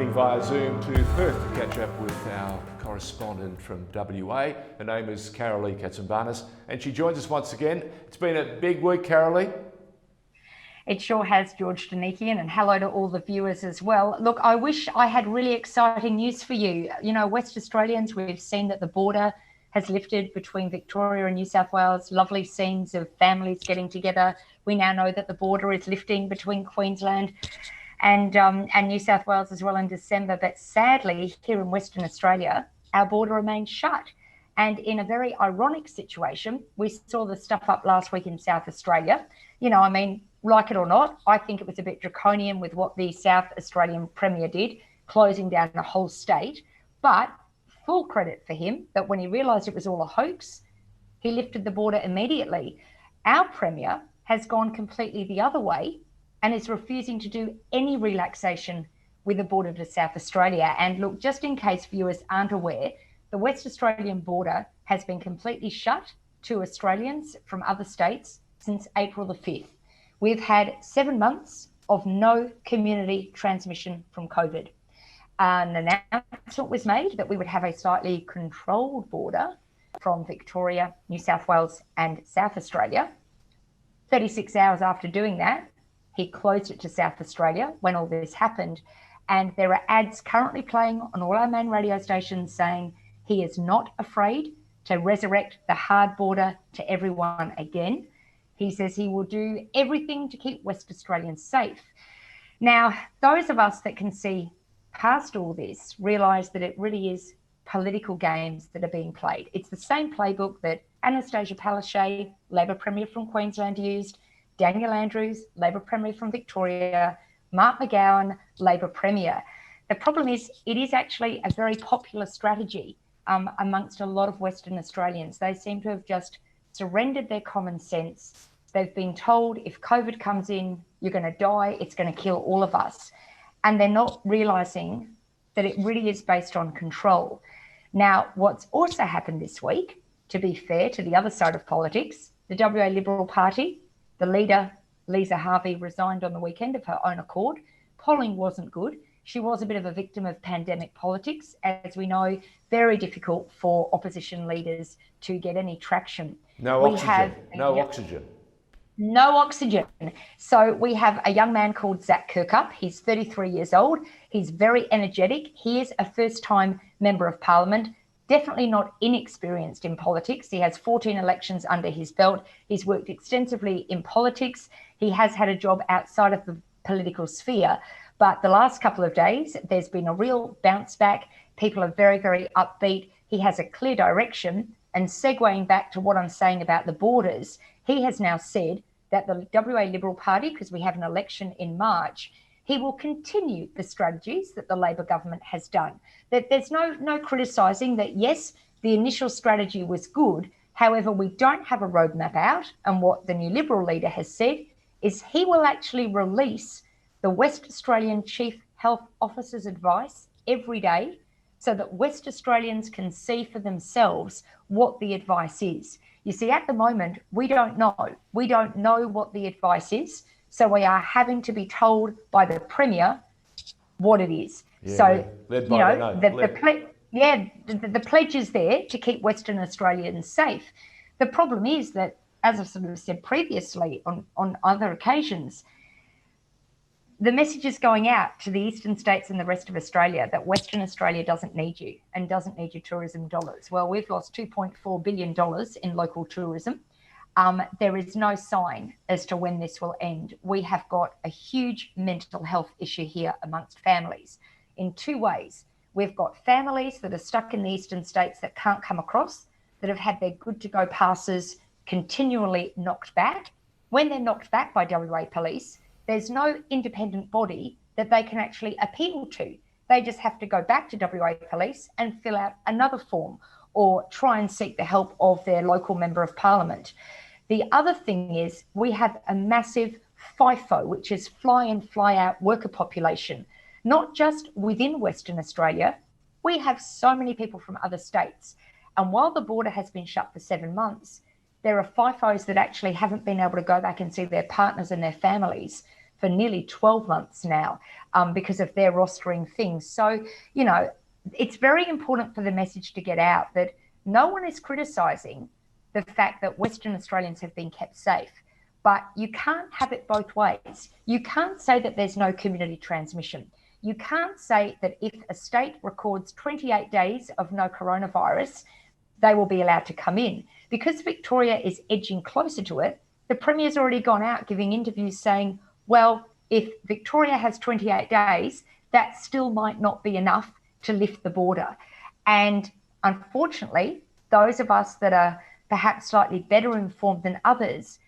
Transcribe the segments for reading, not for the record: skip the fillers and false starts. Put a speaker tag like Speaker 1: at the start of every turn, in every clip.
Speaker 1: heading via Zoom to Perth to catch up with our correspondent from WA. Her name is Karalee Katsambanis, and she joins us once again. It's been a big week, Karalee.
Speaker 2: It sure has, George Danikian, and hello to all the viewers as well. Look, I wish I had really exciting news for you. You know, West Australians, we've seen that the border has lifted between Victoria and New South Wales. Lovely scenes of families getting together. We now know that the border is lifting between Queensland and New South Wales as well in December. But sadly, here in Western Australia, our border remains shut. And in a very ironic situation, we saw the stuff up last week in South Australia. You know, I mean, like it or not, I think it was a bit draconian with what the South Australian Premier did, closing down the whole state. But full credit for him that when he realised it was all a hoax, he lifted the border immediately. Our Premier has gone completely the other way and is refusing to do any relaxation with the border to South Australia. And look, just in case viewers aren't aware, the West Australian border has been completely shut to Australians from other states since April the 5th. We've had 7 months of no community transmission from COVID. An announcement was made that we would have a slightly controlled border from Victoria, New South Wales and South Australia. 36 hours after doing that, he closed it to South Australia when all this happened. And there are ads currently playing on all our main radio stations saying he is not afraid to resurrect the hard border to everyone again. He says he will do everything to keep West Australians safe. Now, those of us that can see past all this realise that it really is political games that are being played. It's the same playbook that Anastasia Palaszczuk, Labor Premier from Queensland, used, Daniel Andrews, Labor Premier from Victoria, Mark McGowan, Labor Premier. The problem is it is actually a very popular strategy amongst a lot of Western Australians. They seem to have just surrendered their common sense. They've been told if COVID comes in, you're going to die, it's going to kill all of us. And they're not realising that it really is based on control. Now, what's also happened this week, to be fair to the other side of politics, the WA Liberal Party, the leader, Lisa Harvey, resigned on the weekend of her own accord. Polling wasn't good. She was a bit of a victim of pandemic politics. As we know, very difficult for opposition leaders to get any traction.
Speaker 1: No oxygen.
Speaker 2: No oxygen. So we have a young man called Zach Kirkup. He's 33 years old. He's very energetic. He is a first-time member of Parliament, definitely not inexperienced in politics. He has 14 elections under his belt. He's worked extensively in politics. He has had a job outside of the political sphere. But the last couple of days, there's been a real bounce back. People are very, very upbeat. He has a clear direction. And segueing back to what I'm saying about the borders, he has now said that the WA Liberal Party, because we have an election in March, he will continue the strategies that the Labor government has done. That there's no criticising that, yes, the initial strategy was good. However, we don't have a roadmap out. And what the new Liberal leader has said is he will actually release the West Australian Chief Health Officer's advice every day so that West Australians can see for themselves what the advice is. You see, at the moment, we don't know. We don't know what the advice is. So we are having to be told by the Premier what it is.
Speaker 1: Yeah,
Speaker 2: so,
Speaker 1: the
Speaker 2: pledge is there to keep Western Australians safe. The problem is that, as I've sort of said previously on other occasions, the message is going out to the eastern states and the rest of Australia that Western Australia doesn't need you and doesn't need your tourism dollars. Well, we've lost $2.4 billion in local tourism. There is no sign as to when this will end. We have got a huge mental health issue here amongst families in two ways. We've got families that are stuck in the eastern states that can't come across, that have had their good to go passes continually knocked back. When they're knocked back by WA police, there's no independent body that they can actually appeal to. They just have to go back to WA police and fill out another form or try and seek the help of their local member of parliament. The other thing is we have a massive FIFO, which is fly in, fly out worker population, not just within Western Australia. We have so many people from other states. And while the border has been shut for 7 months, there are FIFOs that actually haven't been able to go back and see their partners and their families for nearly 12 months now because of their rostering things. So, you know, it's very important for the message to get out that no one is criticising the fact that Western Australians have been kept safe. But you can't have it both ways. You can't say that there's no community transmission. You can't say that if a state records 28 days of no coronavirus, they will be allowed to come in. Because Victoria is edging closer to it, the Premier's already gone out giving interviews saying, well, if Victoria has 28 days, that still might not be enough to lift the border. And unfortunately, those of us that are perhaps slightly better informed than others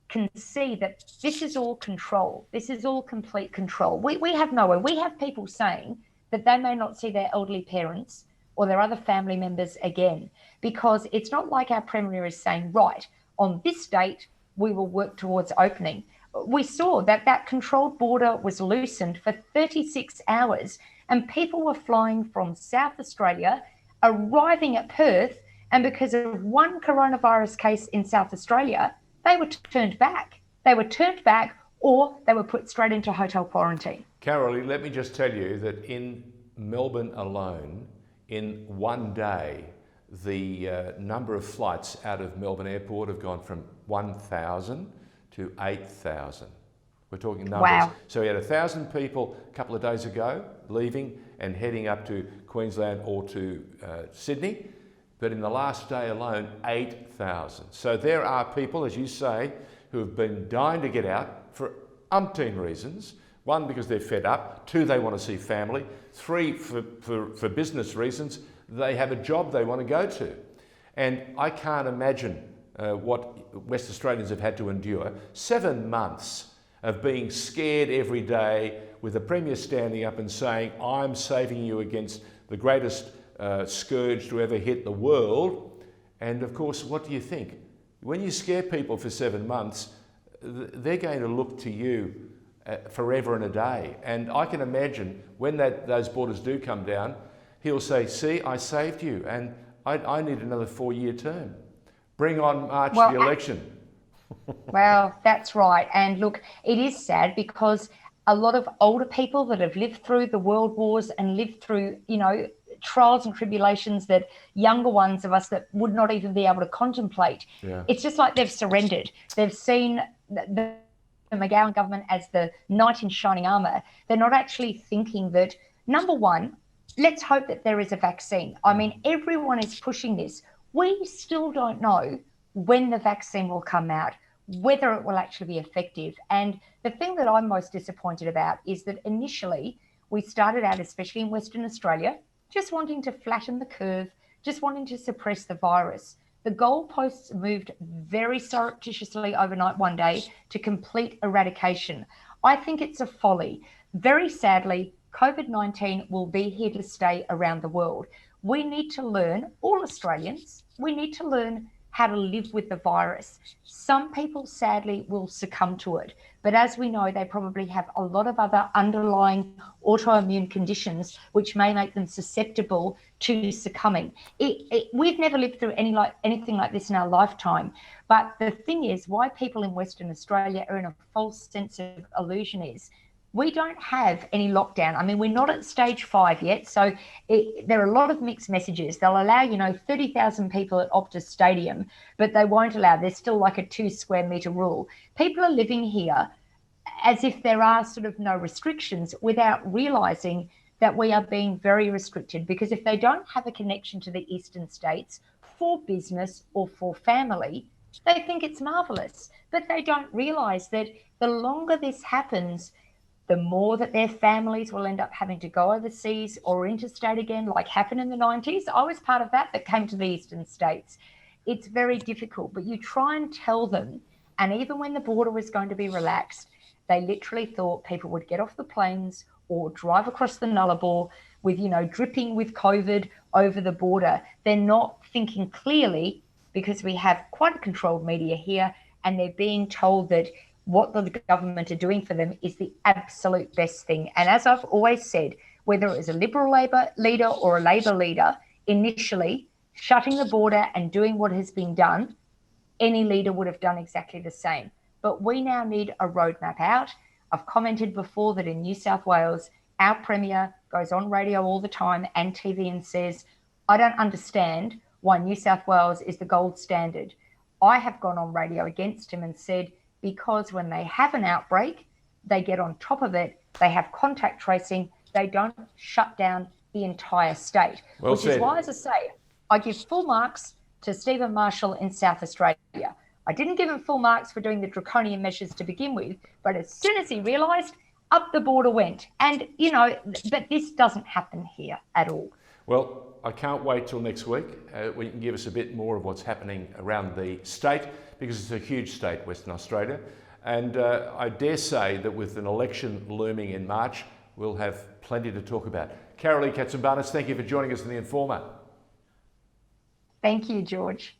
Speaker 2: can see that this is all control. This is all complete control. We have nowhere. We have people saying that they may not see their elderly parents or their other family members again, because it's not like our Premier is saying, right, on this date, we will work towards opening. We saw that that controlled border was loosened for 36 hours and people were flying from South Australia, arriving at Perth, and because of one coronavirus case in South Australia, they were turned back. They were turned back or they were put straight into hotel quarantine.
Speaker 1: Karalee, let me just tell you that in Melbourne alone, in one day, the number of flights out of Melbourne Airport have gone from 1,000 to 8,000. We're talking numbers.
Speaker 2: Wow.
Speaker 1: So we had 1,000 people a couple of days ago leaving and heading up to Queensland or to Sydney. But in the last day alone, 8,000. So there are people, as you say, who have been dying to get out for umpteen reasons. One, because they're fed up. Two, they want to see family. Three, for business reasons. They have a job they want to go to. And I can't imagine what West Australians have had to endure. 7 months of being scared every day with the Premier standing up and saying, I'm saving you against the greatest scourge to ever hit the world. And of course, what do you think? When you scare people for 7 months, they're going to look to you forever and a day. And I can imagine when those borders do come down, he'll say, see, I saved you, and I need another 4-year term. Bring on March the election.
Speaker 2: Well, that's right. And look, it is sad because a lot of older people that have lived through the world wars and lived through, you know, trials and tribulations that younger ones of us that would not even be able to contemplate. Yeah. It's just like they've surrendered. They've seen the McGowan government as the knight in shining armour. They're not actually thinking that, number one, let's hope that there is a vaccine. I mean, everyone is pushing this. We still don't know when the vaccine will come out, whether it will actually be effective. And the thing that I'm most disappointed about is that initially we started out, especially in Western Australia, just wanting to flatten the curve, just wanting to suppress the virus. The goalposts moved very surreptitiously overnight one day to complete eradication. I think it's a folly. Very sadly, COVID-19 will be here to stay around the world. We need to learn, all Australians, we need to learn how to live with the virus. Some people, sadly, will succumb to it. But as we know, they probably have a lot of other underlying autoimmune conditions which may make them susceptible to succumbing. We've never lived through anything like this in our lifetime. But the thing is, why people in Western Australia are in a false sense of illusion is we don't have any lockdown. I mean, we're not at stage 5 yet. So there are a lot of mixed messages. They'll allow, 30,000 people at Optus Stadium, but they won't allow, there's still like a 2 square metre rule. People are living here as if there are sort of no restrictions without realising that we are being very restricted, because if they don't have a connection to the eastern states for business or for family, they think it's marvellous. But they don't realise that the longer this happens, the more that their families will end up having to go overseas or interstate again, like happened in the 90s. I was part of that came to the eastern states. It's very difficult, but you try and tell them, and even when the border was going to be relaxed, they literally thought people would get off the planes or drive across the Nullarbor with, dripping with COVID over the border. They're not thinking clearly because we have quite a controlled media here, and they're being told that what the government are doing for them is the absolute best thing. And as I've always said, whether it was a Liberal Labor leader or a Labor leader, initially shutting the border and doing what has been done, any leader would have done exactly the same. But we now need a roadmap out. I've commented before that in New South Wales, our Premier goes on radio all the time and TV and says, I don't understand why New South Wales is the gold standard. I have gone on radio against him and said, because when they have an outbreak, they get on top of it, they have contact tracing, they don't shut down the entire state.
Speaker 1: Well
Speaker 2: which
Speaker 1: said.
Speaker 2: is why, as I say, I give full marks to Stephen Marshall in South Australia. I didn't give him full marks for doing the draconian measures to begin with, but as soon as he realised, up the border went. And, you know, but this doesn't happen here at all.
Speaker 1: Well, I can't wait till next week when you can give us a bit more of what's happening around the state, because it's a huge state, Western Australia. And I dare say that with an election looming in March, we'll have plenty to talk about. Karalee Katsambanis, thank you for joining us in The Informer.
Speaker 2: Thank you, George.